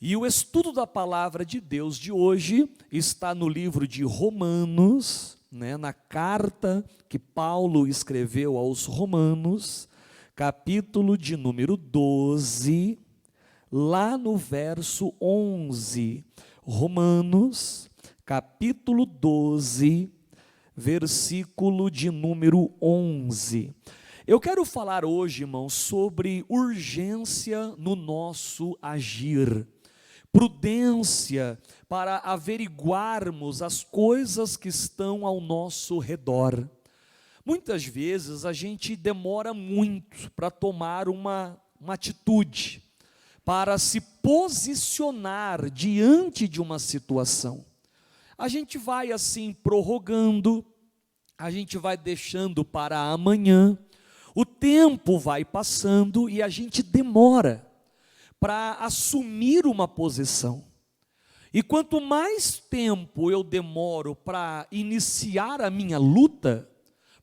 E o estudo da palavra de Deus de hoje está no livro de Romanos, na carta que Paulo escreveu aos Romanos, capítulo de número 12, lá no verso 11. Romanos, capítulo 12, versículo de número 11. Eu quero falar hoje, irmãos, sobre urgência no nosso agir, prudência para averiguarmos as coisas que estão ao nosso redor. Muitas vezes a gente demora muito para tomar uma atitude, para se posicionar diante de uma situação. A gente vai assim prorrogando, a gente vai deixando para amanhã, o tempo vai passando e a gente demora para assumir uma posição. E quanto mais tempo eu demoro para iniciar a minha luta,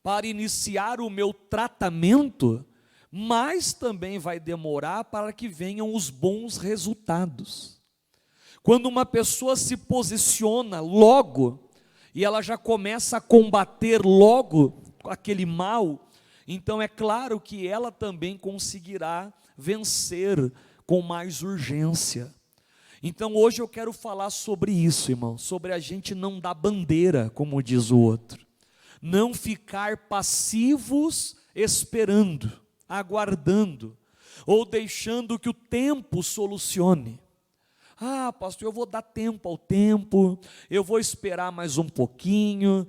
para iniciar o meu tratamento, mais também vai demorar para que venham os bons resultados. Quando uma pessoa se posiciona logo, e ela já começa a combater logo aquele mal, então é claro que ela também conseguirá vencer com mais urgência. Então hoje eu quero falar sobre isso, irmão, sobre a gente não dar bandeira, como diz o outro, não ficar passivos esperando, aguardando, ou deixando que o tempo solucione. Ah, pastor, eu vou dar tempo ao tempo, eu vou esperar mais um pouquinho,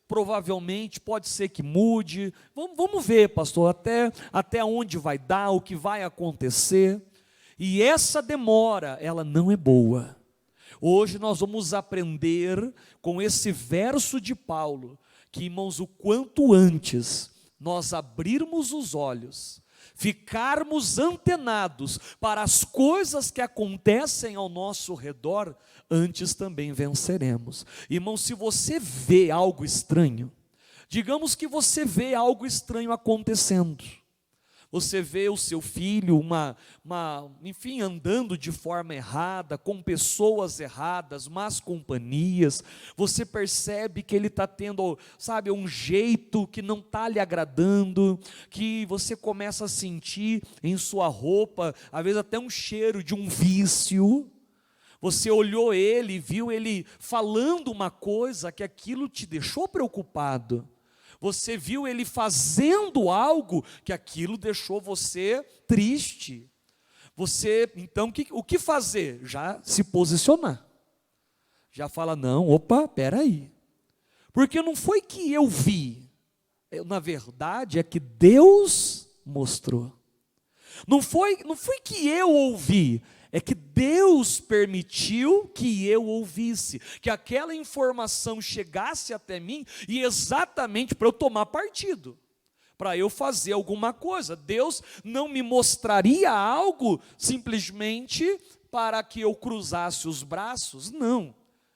provavelmente pode ser que mude, vamos ver, pastor, até onde vai dar, o que vai acontecer. E essa demora, ela não é boa. Hoje nós vamos aprender com esse verso de Paulo, que, irmãos, o quanto antes nós abrirmos os olhos, ficarmos antenados para as coisas que acontecem ao nosso redor, antes também venceremos. Irmão, se você vê algo estranho, digamos que você vê algo estranho acontecendo, você vê o seu filho, enfim, andando de forma errada, com pessoas erradas, más companhias, você percebe que ele está tendo, um jeito que não está lhe agradando, que você começa a sentir em sua roupa, às vezes até um cheiro de um vício. Você olhou ele, viu ele falando uma coisa que aquilo te deixou preocupado. Você viu ele fazendo algo que aquilo deixou você triste. Então, o que fazer? Já se posicionar. Já fala, não, opa, peraí. Porque não foi que eu vi. Na verdade, é que Deus mostrou. Não foi que eu ouvi. É que Deus permitiu que eu ouvisse, que aquela informação chegasse até mim, e exatamente para eu tomar partido, para eu fazer alguma coisa. Deus não me mostraria algo simplesmente para que eu cruzasse os braços, não.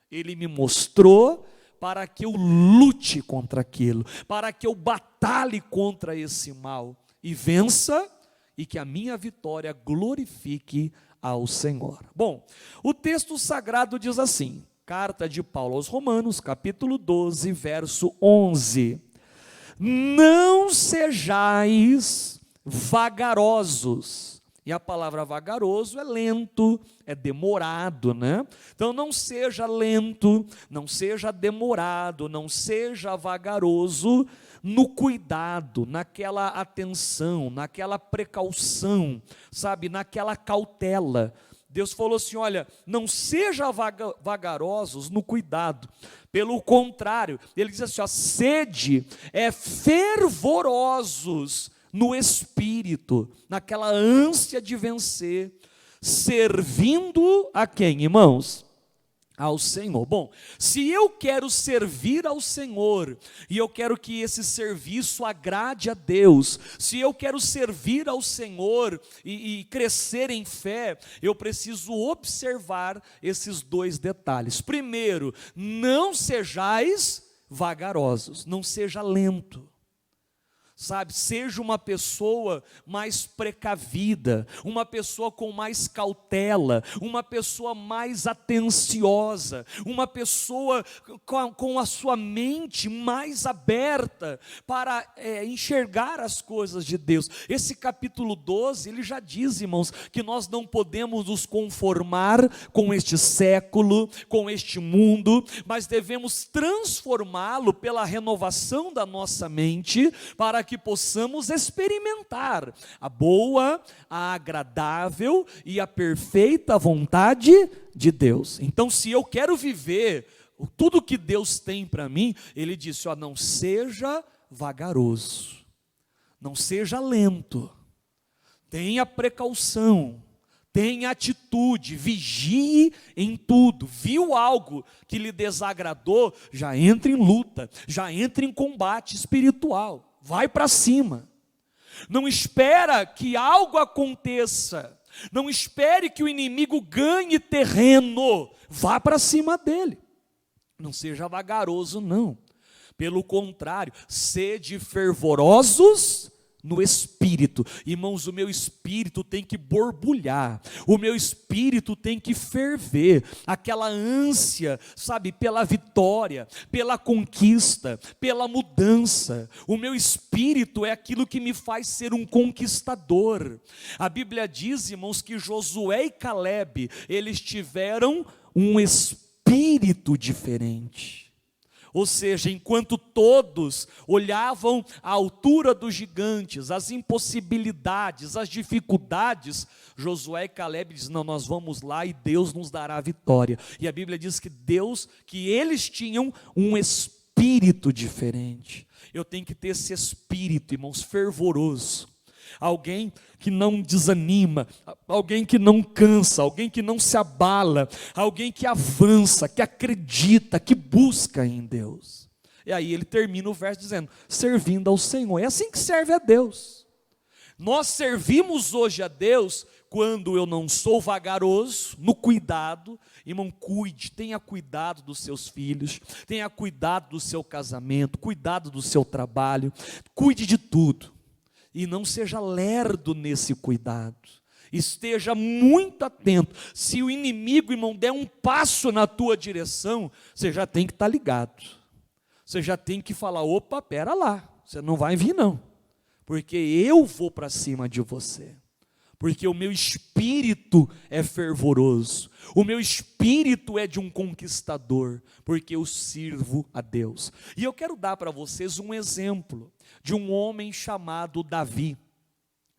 Ele me mostrou para que eu lute contra aquilo, para que eu batalhe contra esse mal, e vença, e que a minha vitória glorifique ao Senhor. Bom, o texto sagrado diz assim, carta de Paulo aos Romanos, capítulo 12, verso 11, não sejais vagarosos. E a palavra vagaroso é lento, é demorado, Então não seja lento, não seja demorado, não seja vagaroso no cuidado, naquela atenção, naquela precaução, naquela cautela. Deus falou assim, olha, não seja vagarosos no cuidado, pelo contrário, ele diz assim, sede fervorosos no espírito, naquela ânsia de vencer, servindo a quem, irmãos? Ao Senhor. Bom, se eu quero servir ao Senhor, e eu quero que esse serviço agrade a Deus, se eu quero servir ao Senhor e crescer em fé, eu preciso observar esses dois detalhes. Primeiro, não sejais vagarosos, não seja lento. Sabe, seja uma pessoa mais precavida, uma pessoa com mais cautela, uma pessoa mais atenciosa, uma pessoa com a sua mente mais aberta para enxergar as coisas de Deus. Esse capítulo 12, ele já diz, irmãos, que nós não podemos nos conformar com este século, com este mundo, mas devemos transformá-lo pela renovação da nossa mente, para que possamos experimentar a boa, a agradável e a perfeita vontade de Deus. Então, se eu quero viver tudo que Deus tem para mim, Ele disse, não seja vagaroso, não seja lento, tenha precaução, tenha atitude, vigie em tudo. Viu algo que lhe desagradou, já entra em luta, já entra em combate espiritual. Vai para cima, não espera que algo aconteça, não espere que o inimigo ganhe terreno, vá para cima dele, não seja vagaroso não, pelo contrário, sede fervorosos no espírito. Irmãos, o meu espírito tem que borbulhar, o meu espírito tem que ferver, aquela ânsia, sabe, pela vitória, pela conquista, pela mudança. O meu espírito é aquilo que me faz ser um conquistador. A Bíblia diz, irmãos, que Josué e Calebe, eles tiveram um espírito diferente. Ou seja, enquanto todos olhavam a altura dos gigantes, as impossibilidades, as dificuldades, Josué e Calebe dizem, não, nós vamos lá e Deus nos dará a vitória. E a Bíblia diz que eles tinham um espírito diferente. Eu tenho que ter esse espírito, irmãos, fervoroso. Alguém que não desanima, alguém que não cansa, alguém que não se abala, alguém que avança, que acredita, que busca em Deus. E aí ele termina o verso dizendo, servindo ao Senhor. É assim que serve a Deus. Nós servimos hoje a Deus quando eu não sou vagaroso, no cuidado. Irmão, cuide, tenha cuidado dos seus filhos, tenha cuidado do seu casamento, cuidado do seu trabalho, cuide de tudo. E não seja lerdo nesse cuidado, esteja muito atento. Se o inimigo, irmão, der um passo na tua direção, você já tem que estar ligado, você já tem que falar, opa, pera lá, você não vai vir não, porque eu vou para cima de você, porque o meu espírito é fervoroso, o meu espírito é de um conquistador, porque eu sirvo a Deus. E eu quero dar para vocês um exemplo de um homem chamado Davi.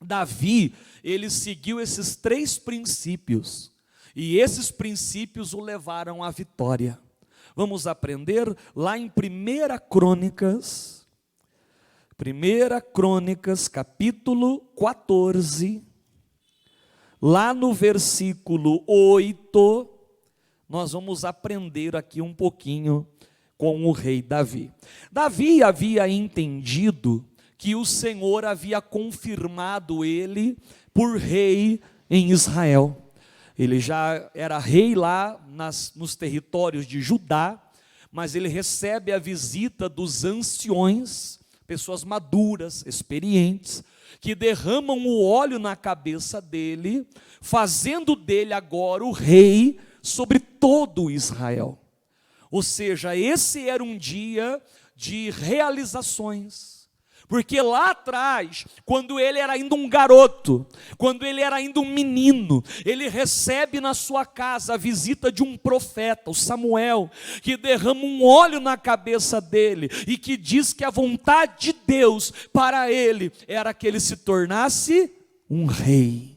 Davi, ele seguiu esses 3 princípios, e esses princípios o levaram à vitória. Vamos aprender lá em 1 Crônicas, capítulo 14, lá no versículo 8, nós vamos aprender aqui um pouquinho com o rei Davi. Davi havia entendido que o Senhor havia confirmado ele por rei em Israel. Ele já era rei lá nos territórios de Judá, mas ele recebe a visita dos anciões, pessoas maduras, experientes, que derramam o óleo na cabeça dele, fazendo dele agora o rei sobre todo Israel. Ou seja, esse era um dia de realizações, porque lá atrás, quando ele era ainda um garoto, quando ele era ainda um menino, ele recebe na sua casa a visita de um profeta, o Samuel, que derrama um óleo na cabeça dele, e que diz que a vontade de Deus para ele, era que ele se tornasse um rei.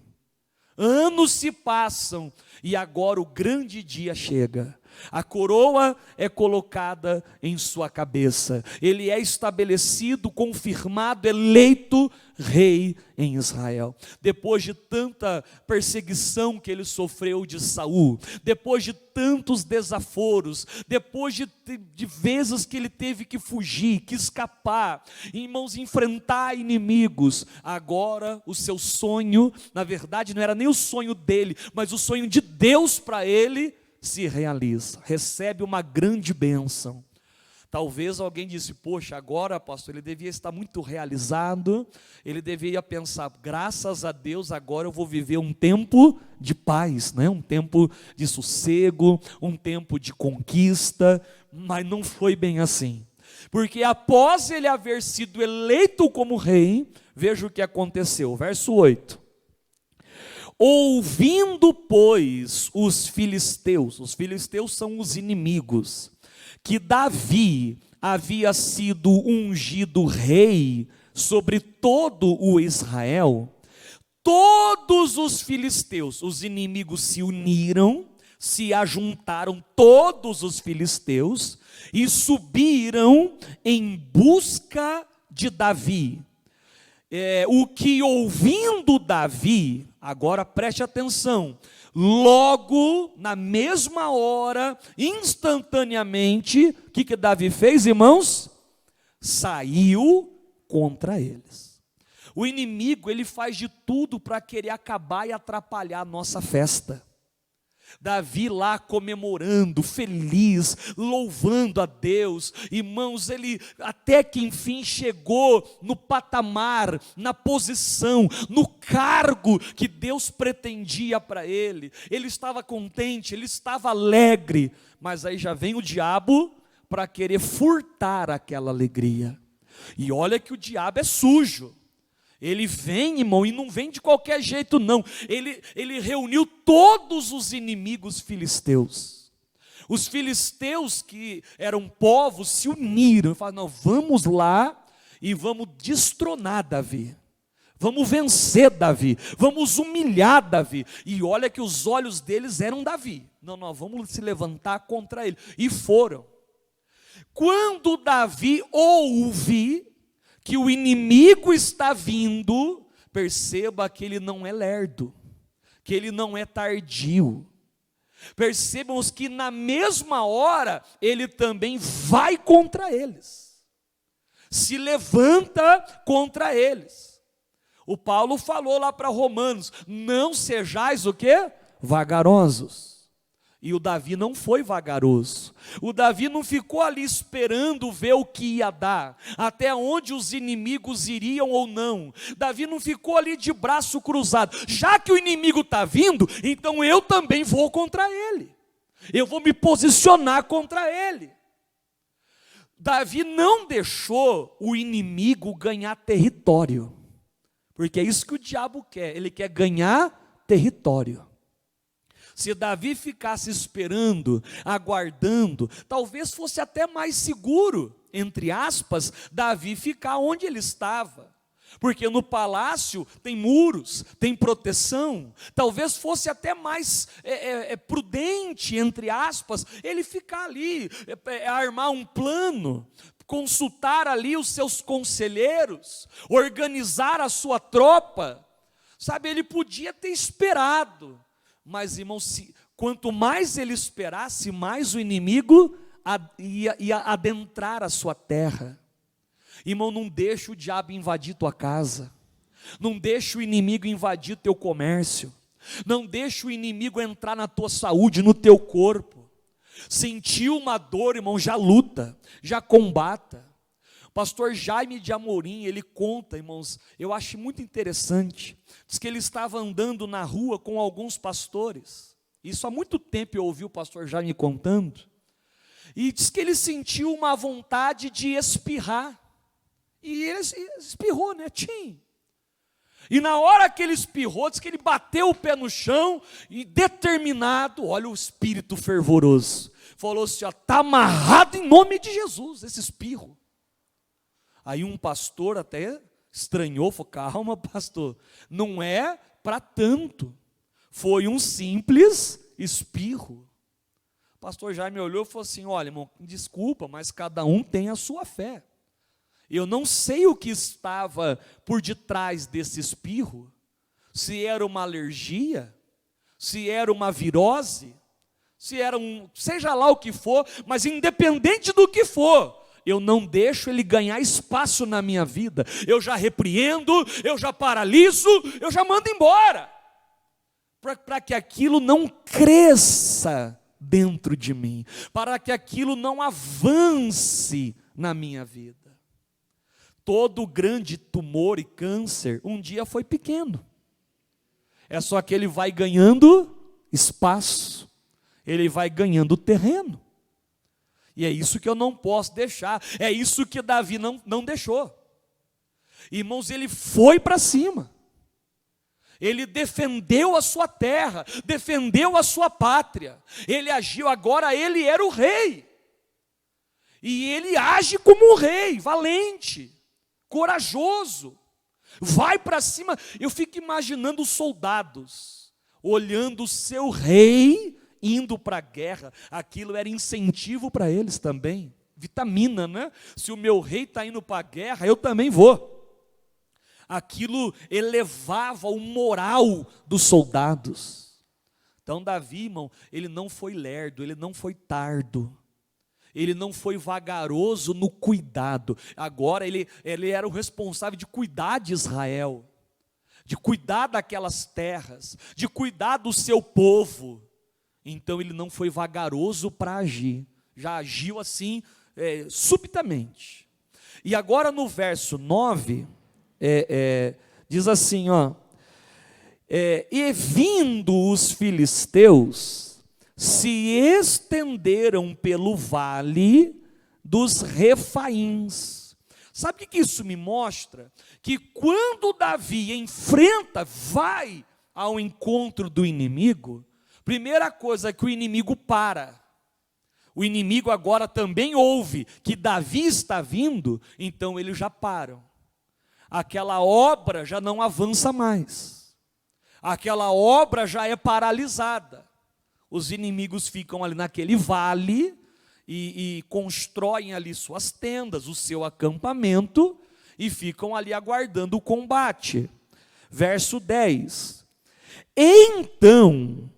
Anos se passam, e agora o grande dia chega. A coroa é colocada em sua cabeça, ele é estabelecido, confirmado, eleito rei em Israel. Depois de tanta perseguição que ele sofreu de Saul, depois de tantos desaforos, depois de vezes que ele teve que fugir, que escapar, irmãos, enfrentar inimigos, agora o seu sonho, na verdade não era nem o sonho dele, mas o sonho de Deus para ele, se realiza, recebe uma grande bênção. Talvez alguém disse, poxa, agora, pastor, ele devia estar muito realizado, ele deveria pensar, graças a Deus, agora eu vou viver um tempo de paz, né? Um tempo de sossego, um tempo de conquista, mas não foi bem assim. Porque após ele haver sido eleito como rei, veja o que aconteceu, verso 8. Ouvindo, pois, os filisteus são os inimigos, que Davi havia sido ungido rei sobre todo o Israel, todos os filisteus, os inimigos se uniram, se ajuntaram todos os filisteus e subiram em busca de Davi. O que ouvindo Davi, agora preste atenção, logo na mesma hora, instantaneamente, o que Davi fez, irmãos? Saiu contra eles. O inimigo, ele faz de tudo para querer acabar e atrapalhar a nossa festa. Davi lá comemorando, feliz, louvando a Deus, irmãos, ele até que enfim chegou no patamar, na posição, no cargo que Deus pretendia para ele. Ele estava contente, ele estava alegre, mas aí já vem o diabo para querer furtar aquela alegria. E olha que o diabo é sujo. Ele vem, irmão, e não vem de qualquer jeito não, ele reuniu todos os inimigos filisteus. Os filisteus, que eram povos, se uniram e falaram, não, vamos lá e vamos destronar Davi, vamos vencer Davi, vamos humilhar Davi. E olha que os olhos deles eram Davi, não, nós vamos se levantar contra ele, e foram. Quando Davi ouve que o inimigo está vindo, perceba que ele não é lerdo, que ele não é tardio. Percebamos que na mesma hora, ele também vai contra eles, se levanta contra eles. O Paulo falou lá para Romanos, não sejais o quê? Vagarosos. E o Davi não foi vagaroso. O Davi não ficou ali esperando ver o que ia dar, até onde os inimigos iriam ou não. Davi não ficou ali de braço cruzado. Já que o inimigo está vindo, então eu também vou contra ele. Eu vou me posicionar contra ele. Davi não deixou o inimigo ganhar território, porque é isso que o diabo quer. Ele quer ganhar território. Se Davi ficasse esperando, aguardando, talvez fosse até mais seguro, entre aspas, Davi ficar onde ele estava. Porque no palácio tem muros, tem proteção. Talvez fosse até mais prudente, entre aspas, ele ficar ali, armar um plano, consultar ali os seus conselheiros, organizar a sua tropa. Sabe, ele podia ter esperado. Mas, irmãos, quanto mais ele esperasse, mais o inimigo ia adentrar a sua terra. Irmão, não deixa o diabo invadir tua casa, não deixa o inimigo invadir teu comércio, não deixa o inimigo entrar na tua saúde, no teu corpo. Sentiu uma dor, irmão, já luta, já combata. Pastor Jaime de Amorim, ele conta, irmãos, eu acho muito interessante, diz que ele estava andando na rua com alguns pastores, isso há muito tempo eu ouvi o pastor Jaime contando, e diz que ele sentiu uma vontade de espirrar, e ele espirrou, né, tchim. E na hora que ele espirrou, diz que ele bateu o pé no chão, e determinado, olha o espírito fervoroso, falou assim, está amarrado em nome de Jesus, esse espirro. Aí um pastor até estranhou, falou, calma pastor, não é para tanto, foi um simples espirro. O pastor Jaime olhou e falou assim, olha irmão, desculpa, mas cada um tem a sua fé. Eu não sei o que estava por detrás desse espirro, se era uma alergia, se era uma virose, se era seja lá o que for, mas independente do que for, eu não deixo ele ganhar espaço na minha vida, eu já repreendo, eu já paraliso, eu já mando embora, para que aquilo não cresça dentro de mim, para que aquilo não avance na minha vida. Todo grande tumor e câncer um dia foi pequeno. É só que ele vai ganhando espaço, ele vai ganhando terreno. E é isso que eu não posso deixar, é isso que Davi não deixou. Irmãos, ele foi para cima, ele defendeu a sua terra, defendeu a sua pátria, ele agiu, agora ele era o rei, e ele age como um rei, valente, corajoso, vai para cima. Eu fico imaginando os soldados, olhando o seu rei, indo para a guerra, aquilo era incentivo para eles também, vitamina, né? Se o meu rei está indo para a guerra, eu também vou. Aquilo elevava o moral dos soldados. Então Davi, irmão, ele não foi lerdo, ele não foi tardo, ele não foi vagaroso no cuidado. Agora ele era o responsável de cuidar de Israel, de cuidar daquelas terras, de cuidar do seu povo. Então ele não foi vagaroso para agir, já agiu assim, subitamente. E agora no verso 9, diz assim, e vindo os filisteus, se estenderam pelo vale dos Refaíns. Sabe o que isso me mostra? Que quando Davi vai ao encontro do inimigo, primeira coisa é que o inimigo para. O inimigo agora também ouve que Davi está vindo, então eles já param. Aquela obra já não avança mais. Aquela obra já é paralisada. Os inimigos ficam ali naquele vale e constroem ali suas tendas, o seu acampamento, e ficam ali aguardando o combate. Verso 10. Então,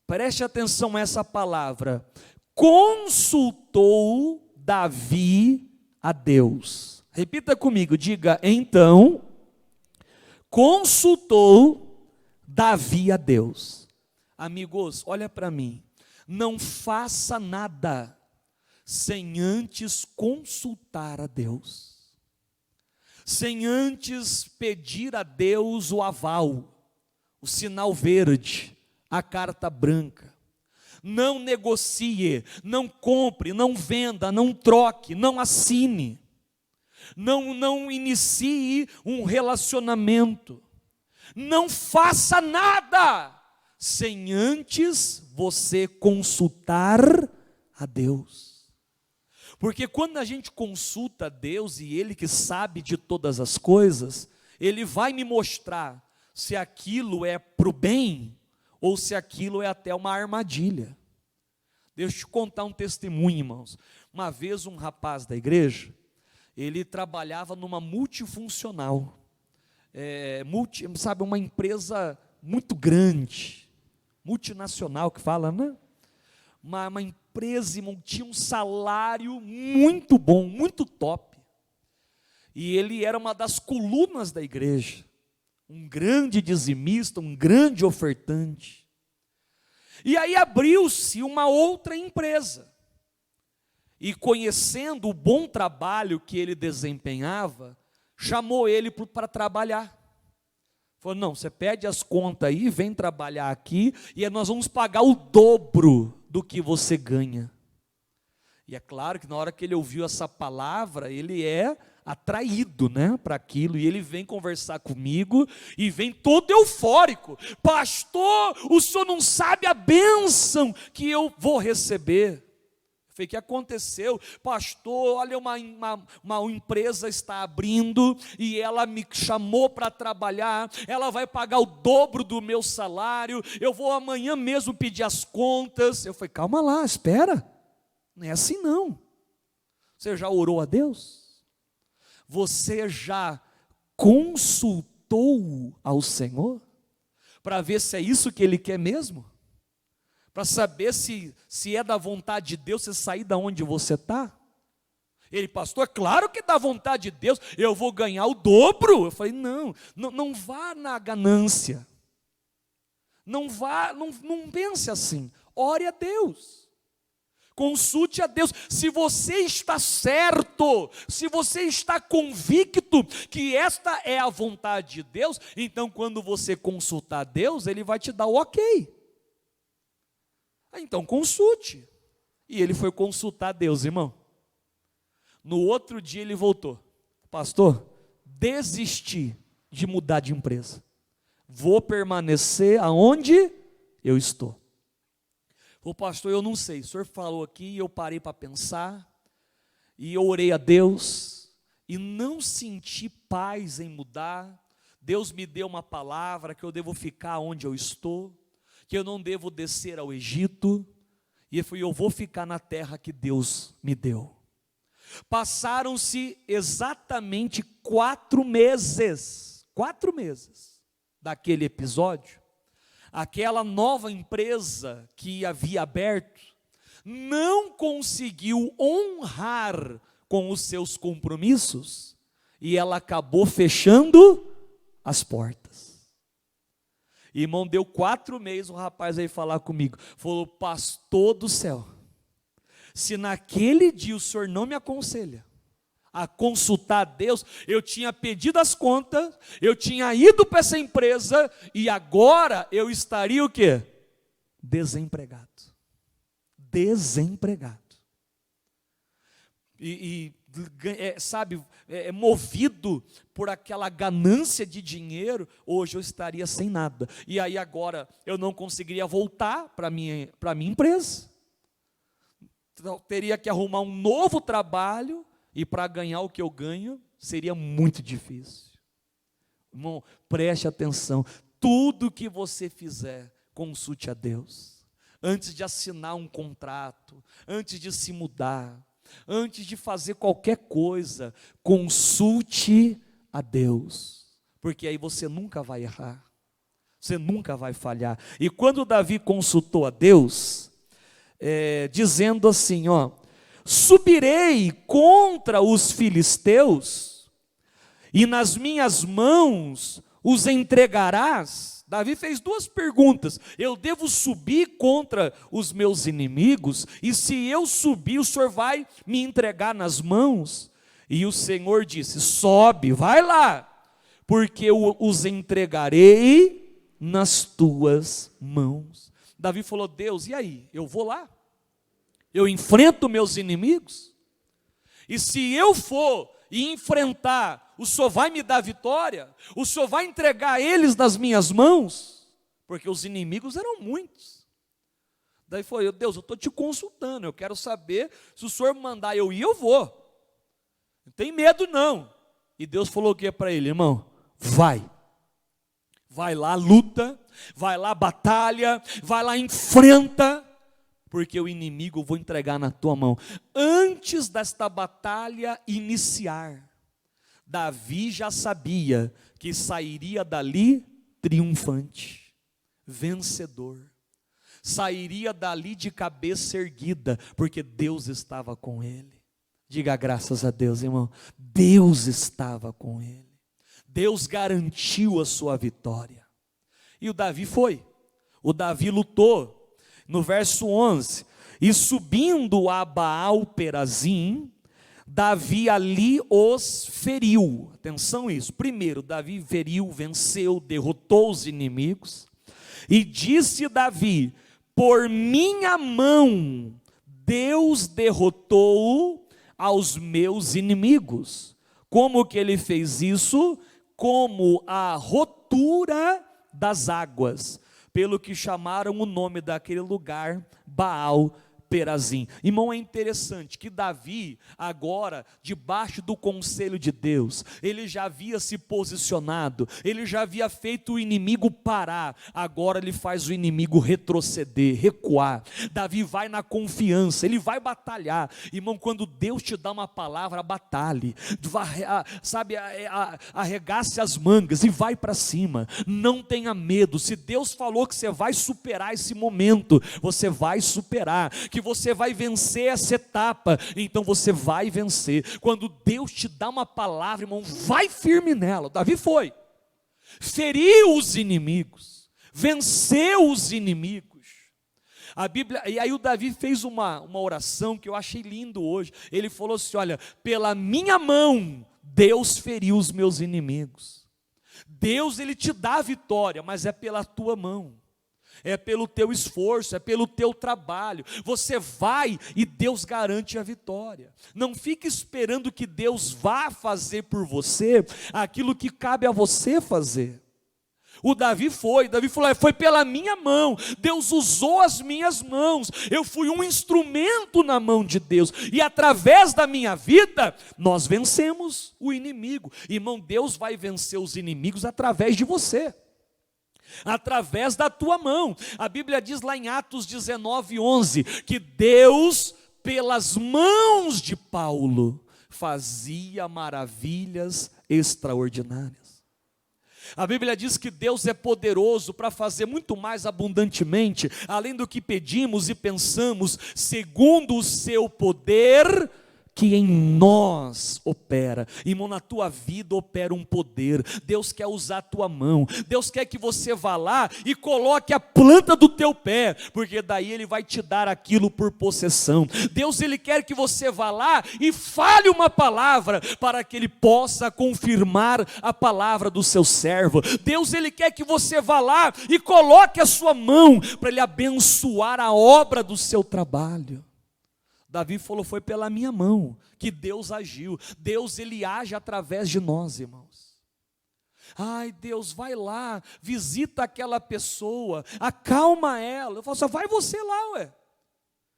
preste atenção a essa palavra, consultou Davi a Deus. Repita comigo, diga, então, consultou Davi a Deus. Amigos, olha para mim, não faça nada sem antes consultar a Deus, sem antes pedir a Deus o aval, o sinal verde, a carta branca. Não negocie, não compre, não venda, não troque, não assine, não inicie um relacionamento, não faça nada sem antes você consultar a Deus. Porque quando a gente consulta a Deus, e Ele que sabe de todas as coisas, Ele vai me mostrar se aquilo é para o bem, ou se aquilo é até uma armadilha. Deixa eu te contar um testemunho, irmãos. Uma vez um rapaz da igreja, ele trabalhava numa multifuncional, sabe, uma empresa muito grande, multinacional que fala, né? Uma empresa, irmão, tinha um salário muito bom, muito top. E ele era uma das colunas da igreja, um grande dizimista, um grande ofertante. E aí abriu-se uma outra empresa, e conhecendo o bom trabalho que ele desempenhava, chamou ele para trabalhar. Falou, não, você pede as contas aí, vem trabalhar aqui, e nós vamos pagar o dobro do que você ganha. E é claro que na hora que ele ouviu essa palavra, ele é atraído, né, para aquilo, e ele vem conversar comigo, e vem todo eufórico, pastor, o senhor não sabe a bênção que eu vou receber. Eu falei, o que aconteceu? Pastor, olha, uma empresa está abrindo, e ela me chamou para trabalhar, ela vai pagar o dobro do meu salário, eu vou amanhã mesmo pedir as contas. Eu falei, calma lá, espera, não é assim não. Você já orou a Deus? Você já consultou ao Senhor? Para ver se é isso que Ele quer mesmo? Para saber se é da vontade de Deus você sair da onde você está? Ele, pastor, claro que é da vontade de Deus, eu vou ganhar o dobro. Eu falei, não vá na ganância, não pense assim, ore a Deus. Consulte a Deus. Se você está certo, se você está convicto que esta é a vontade de Deus, então quando você consultar a Deus, Ele vai te dar o ok. Então consulte. E ele foi consultar a Deus, irmão. No outro dia ele voltou. Pastor, desisti de mudar de empresa. Vou permanecer aonde eu estou. O pastor, eu não sei, o senhor falou aqui, eu parei para pensar, e eu orei a Deus, e não senti paz em mudar. Deus me deu uma palavra que eu devo ficar onde eu estou, que eu não devo descer ao Egito, e eu vou ficar na terra que Deus me deu. Passaram-se exatamente 4 meses, 4 meses daquele episódio. Aquela nova empresa que havia aberto não conseguiu honrar com os seus compromissos e ela acabou fechando as portas. Irmão, deu 4 meses, o rapaz veio falar comigo, falou: pastor do céu, se naquele dia o senhor não me aconselha a consultar a Deus, eu tinha pedido as contas, eu tinha ido para essa empresa, e agora eu estaria o quê? Desempregado. Desempregado. Movido por aquela ganância de dinheiro, hoje eu estaria sem nada. E aí agora eu não conseguiria voltar para minha empresa. Então, teria que arrumar um novo trabalho, e para ganhar o que eu ganho, seria muito difícil. Irmão, preste atenção, tudo que você fizer, consulte a Deus. Antes de assinar um contrato, antes de se mudar, antes de fazer qualquer coisa, consulte a Deus, porque aí você nunca vai errar, você nunca vai falhar. E quando Davi consultou a Deus, dizendo assim, subirei contra os filisteus, e nas minhas mãos os entregarás. Davi fez 2 perguntas: eu devo subir contra os meus inimigos? E se eu subir, o Senhor vai me entregar nas mãos? E o Senhor disse: sobe, vai lá, porque eu os entregarei nas tuas mãos. Davi falou: Deus, e aí? Eu vou lá? Eu enfrento meus inimigos? E se eu for e enfrentar, o Senhor vai me dar vitória? O Senhor vai entregar eles nas minhas mãos? Porque os inimigos eram muitos. Daí foi: Deus, eu estou te consultando, eu quero saber, se o Senhor mandar eu ir, eu vou. Não tem medo não. E Deus falou o que para ele? Irmão, vai lá, luta, vai lá, batalha, vai lá, enfrenta, porque o inimigo eu vou entregar na tua mão. Antes desta batalha iniciar, Davi já sabia que sairia dali triunfante, vencedor, sairia dali de cabeça erguida, porque Deus estava com ele. Diga graças a Deus, irmão. Deus estava com ele, Deus garantiu a sua vitória, e o Davi lutou. No verso 11, e subindo a Baal Perazim, Davi ali os feriu. Atenção isso, primeiro Davi feriu, venceu, derrotou os inimigos, e disse Davi: por minha mão Deus derrotou aos meus inimigos. Como que ele fez isso? Como a rotura das águas, pelo que chamaram o nome daquele lugar Baal Perazim. Irmão, é interessante que Davi, agora, debaixo do conselho de Deus, ele já havia se posicionado, ele já havia feito o inimigo parar, agora ele faz o inimigo retroceder, recuar. Davi vai na confiança, ele vai batalhar. Irmão, quando Deus te dá uma palavra, batalhe, arregace as mangas e vai para cima, não tenha medo. Se Deus falou que você vai superar esse momento, você vai superar, que você vai vencer essa etapa, então você vai vencer. Quando Deus te dá uma palavra, irmão, vai firme nela. Davi foi, feriu os inimigos, venceu os inimigos. A Bíblia, e aí o Davi fez uma oração que eu achei lindo hoje. Ele falou assim: olha, pela minha mão Deus feriu os meus inimigos. Deus, ele te dá a vitória, mas é pela tua mão, é pelo teu esforço, é pelo teu trabalho. Você vai e Deus garante a vitória. Não fique esperando que Deus vá fazer por você aquilo que cabe a você fazer. O Davi falou: foi pela minha mão, Deus usou as minhas mãos, eu fui um instrumento na mão de Deus, e através da minha vida, nós vencemos o inimigo. Irmão, Deus vai vencer os inimigos através de você, através da tua mão. A Bíblia diz lá em Atos 19:11, que Deus, pelas mãos de Paulo, fazia maravilhas extraordinárias. A Bíblia diz que Deus é poderoso para fazer muito mais abundantemente, além do que pedimos e pensamos, segundo o seu poder que em nós opera. Irmão, na tua vida opera um poder. Deus quer usar a tua mão. Deus quer que você vá lá e coloque a planta do teu pé, porque daí Ele vai te dar aquilo por possessão. Deus, Ele quer que você vá lá e fale uma palavra, para que Ele possa confirmar a palavra do seu servo. Deus, Ele quer que você vá lá e coloque a sua mão, para Ele abençoar a obra do seu trabalho. Davi falou: foi pela minha mão que Deus agiu. Deus, Ele age através de nós, irmãos. Ai, Deus, vai lá, visita aquela pessoa, acalma ela. Eu falo assim: vai você lá, ué.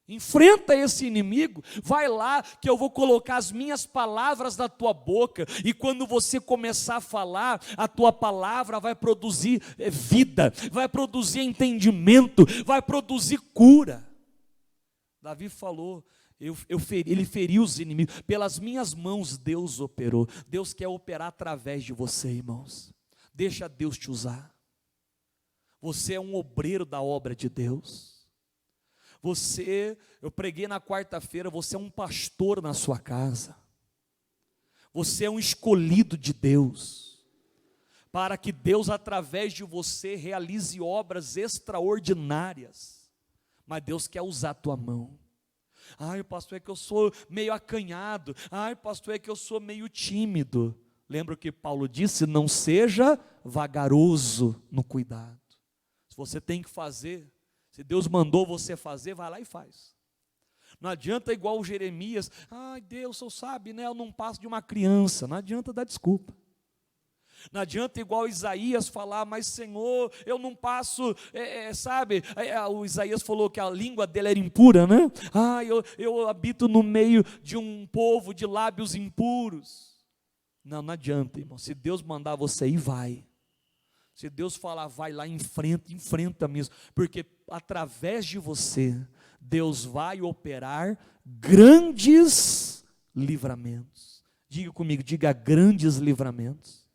Enfrenta esse inimigo, vai lá que eu vou colocar as minhas palavras na tua boca, e quando você começar a falar, a tua palavra vai produzir vida, vai produzir entendimento, vai produzir cura. Davi falou: ele feriu os inimigos, pelas minhas mãos Deus operou. Deus quer operar através de você, irmãos. Deixa Deus te usar. Você é um obreiro da obra de Deus. Eu preguei na quarta-feira, você é um pastor na sua casa. Você é um escolhido de Deus, para que Deus, através de você, realize obras extraordinárias. Mas Deus quer usar a tua mão. Ai, pastor, é que eu sou meio acanhado. Ai, pastor, é que eu sou meio tímido. Lembra o que Paulo disse? Não seja vagaroso no cuidado. Se você tem que fazer, se Deus mandou você fazer, vai lá e faz. Não adianta igual o Jeremias: ai, Deus, o senhor sabe, né? Eu não passo de uma criança. Não adianta dar desculpa. Não adianta igual Isaías falar: mas Senhor, eu não passo, sabe, o Isaías falou que a língua dele era impura, né? Eu habito no meio de um povo de lábios impuros. Não adianta, irmão. Se Deus mandar você ir, vai. Se Deus falar vai lá, enfrenta mesmo, porque através de você, Deus vai operar grandes livramentos. Diga comigo, diga grandes livramentos.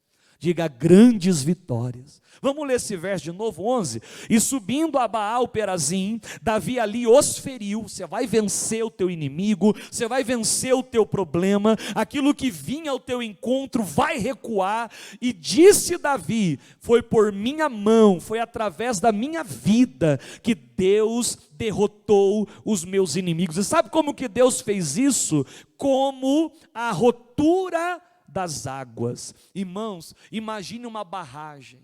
Diga grandes vitórias. Vamos ler esse verso de novo, 11. E subindo a Baal Perazim, Davi ali os feriu. Você vai vencer o teu inimigo, você vai vencer o teu problema, aquilo que vinha ao teu encontro vai recuar. E disse Davi: foi por minha mão, foi através da minha vida que Deus derrotou os meus inimigos. E sabe como que Deus fez isso? Como a rotura das águas. Irmãos, imagine uma barragem,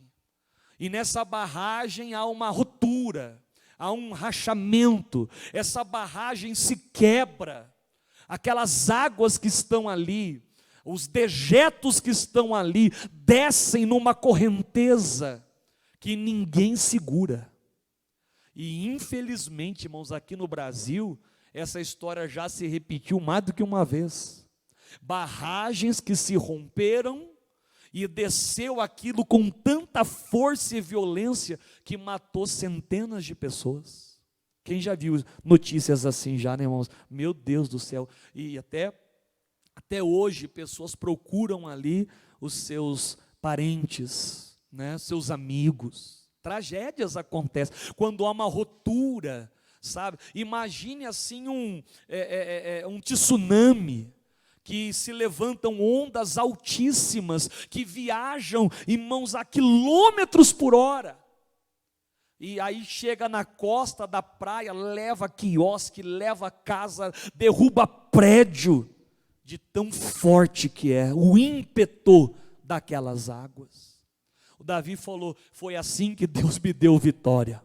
e nessa barragem há uma rotura, há um rachamento, essa barragem se quebra, aquelas águas que estão ali, os dejetos que estão ali, descem numa correnteza que ninguém segura. E infelizmente, irmãos, aqui no Brasil, essa história já se repetiu mais do que uma vez. Barragens que se romperam e desceu aquilo com tanta força e violência que matou centenas de pessoas. Quem já viu notícias assim já, né, irmãos? Meu Deus do céu. E até hoje pessoas procuram ali os seus parentes, né, seus amigos. Tragédias acontecem quando há uma rotura, sabe? Imagine assim um tsunami, que se levantam ondas altíssimas, que viajam, irmãos, a quilômetros por hora. E aí chega na costa da praia, leva quiosque, leva casa, derruba prédio, de tão forte que é o ímpeto daquelas águas. O Davi falou: foi assim que Deus me deu vitória.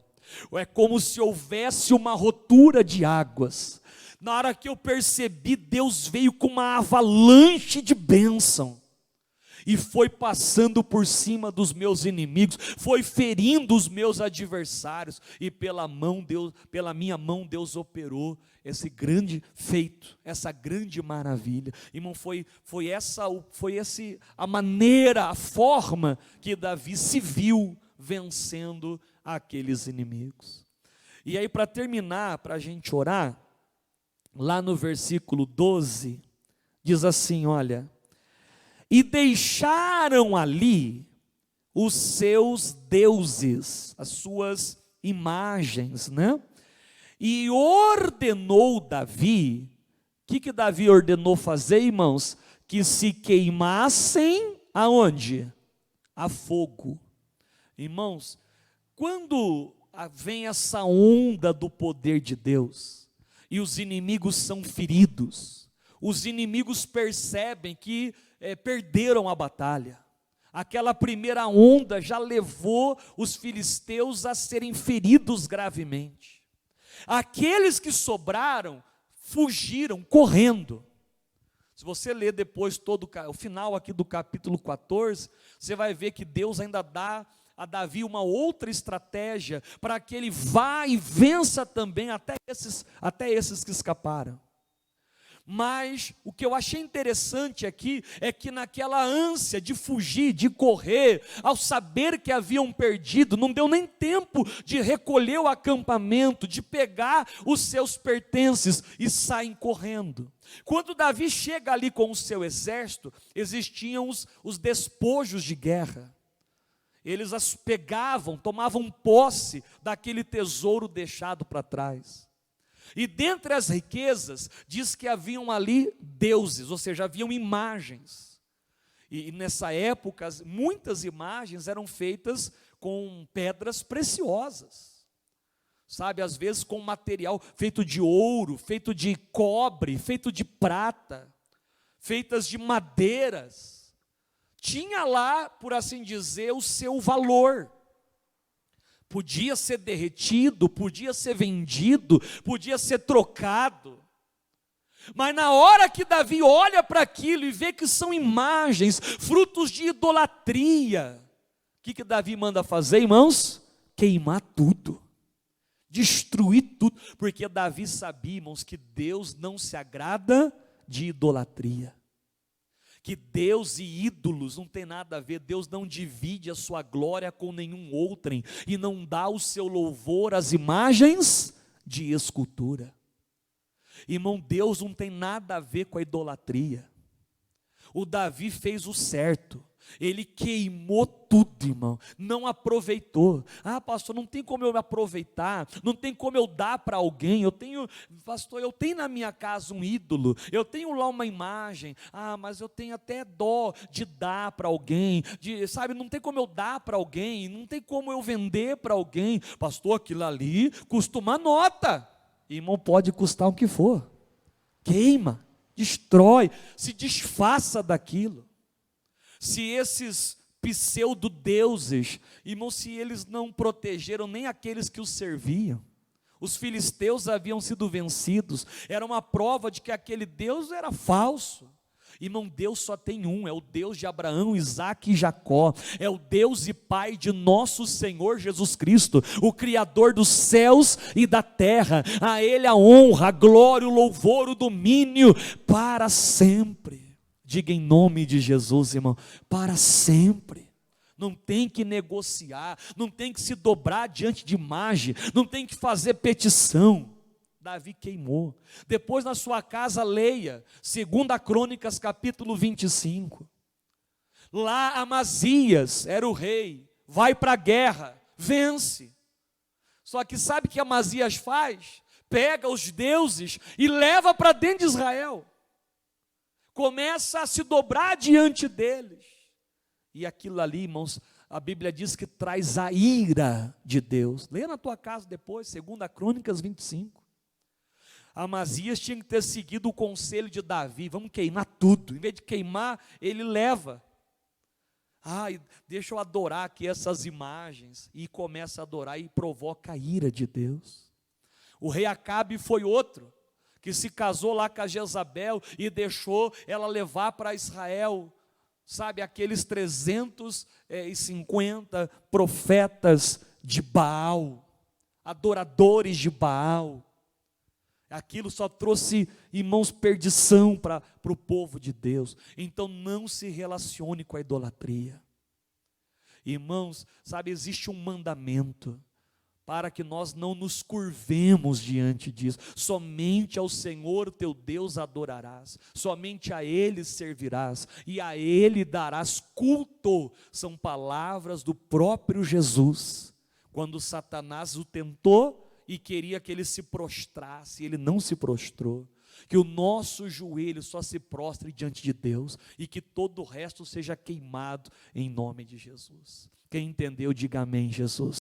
É como se houvesse uma rotura de águas. Na hora que eu percebi, Deus veio com uma avalanche de bênção e foi passando por cima dos meus inimigos, foi ferindo os meus adversários, e pela minha mão Deus operou esse grande feito, essa grande maravilha. Irmão, foi a maneira, a forma que Davi se viu vencendo aqueles inimigos. E aí, para terminar, para a gente orar, lá no versículo 12, diz assim, olha: e deixaram ali os seus deuses, as suas imagens, né? E ordenou Davi, o que Davi ordenou fazer, irmãos? Que se queimassem aonde? A fogo. Irmãos, quando vem essa onda do poder de Deus, e os inimigos são feridos, os inimigos percebem que perderam a batalha. Aquela primeira onda já levou os filisteus a serem feridos gravemente. Aqueles que sobraram fugiram correndo. Se você ler depois todo o final aqui do capítulo 14, você vai ver que Deus ainda dá a Davi uma outra estratégia para que ele vá e vença também até esses que escaparam. Mas o que eu achei interessante aqui é que naquela ânsia de fugir, de correr, ao saber que haviam perdido, não deu nem tempo de recolher o acampamento, de pegar os seus pertences e saem correndo. Quando Davi chega ali com o seu exército, existiam os despojos de guerra. Eles as pegavam, tomavam posse daquele tesouro deixado para trás. E dentre as riquezas, diz que haviam ali deuses, ou seja, haviam imagens. E nessa época, muitas imagens eram feitas com pedras preciosas. Sabe, às vezes com material feito de ouro, feito de cobre, feito de prata, feitas de madeiras. Tinha lá, por assim dizer, o seu valor. Podia ser derretido, podia ser vendido, podia ser trocado. Mas na hora que Davi olha para aquilo e vê que são imagens, frutos de idolatria, o que Davi manda fazer, irmãos? Queimar tudo, destruir tudo, porque Davi sabia, irmãos, que Deus não se agrada de idolatria. Que Deus e ídolos não tem nada a ver. Deus não divide a sua glória com nenhum outrem, e não dá o seu louvor às imagens de escultura. Irmão, Deus não tem nada a ver com a idolatria. O Davi fez o certo, ele queimou tudo, irmão, não aproveitou. Ah, pastor, não tem como eu me aproveitar, não tem como eu dar para alguém. Pastor, eu tenho na minha casa um ídolo, eu tenho lá uma imagem. Ah, mas eu tenho até dó de dar para alguém, sabe, não tem como eu dar para alguém, não tem como eu vender para alguém. Pastor, aquilo ali custa uma nota. Irmão, pode custar o que for. Queima, destrói, se desfaça daquilo. Se esses pseudo-deuses, irmão, se eles não protegeram nem aqueles que os serviam, os filisteus haviam sido vencidos, era uma prova de que aquele Deus era falso. Irmão, Deus só tem um, é o Deus de Abraão, Isaque e Jacó, é o Deus e Pai de nosso Senhor Jesus Cristo, o Criador dos céus e da terra. A Ele a honra, a glória, o louvor, o domínio, para sempre. Diga em nome de Jesus, irmão, para sempre. Não tem que negociar, não tem que se dobrar diante de imagem, não tem que fazer petição. Davi queimou. Depois na sua casa leia 2 Crônicas capítulo 25. Lá Amazias era o rei, vai para a guerra, vence. Só que sabe o que Amazias faz? Pega os deuses e leva para dentro de Israel. Começa a se dobrar diante deles. E aquilo ali, irmãos, a Bíblia diz que traz a ira de Deus. Leia na tua casa depois, 2 Crônicas 25. Amazias tinha que ter seguido o conselho de Davi, vamos queimar tudo. Em vez de queimar, ele leva. Deixa eu adorar aqui essas imagens. E começa a adorar e provoca a ira de Deus. O rei Acabe foi outro, que se casou lá com a Jezabel e deixou ela levar para Israel, sabe, aqueles 350 profetas de Baal, adoradores de Baal. Aquilo só trouxe, irmãos, perdição para o povo de Deus. Então não se relacione com a idolatria. Irmãos, sabe, existe um mandamento para que nós não nos curvemos diante disso. Somente ao Senhor teu Deus adorarás, somente a Ele servirás, e a Ele darás culto. São palavras do próprio Jesus, quando Satanás o tentou, e queria que ele se prostrasse, ele não se prostrou. Que o nosso joelho só se prostre diante de Deus, e que todo o resto seja queimado em nome de Jesus. Quem entendeu, diga amém, Jesus.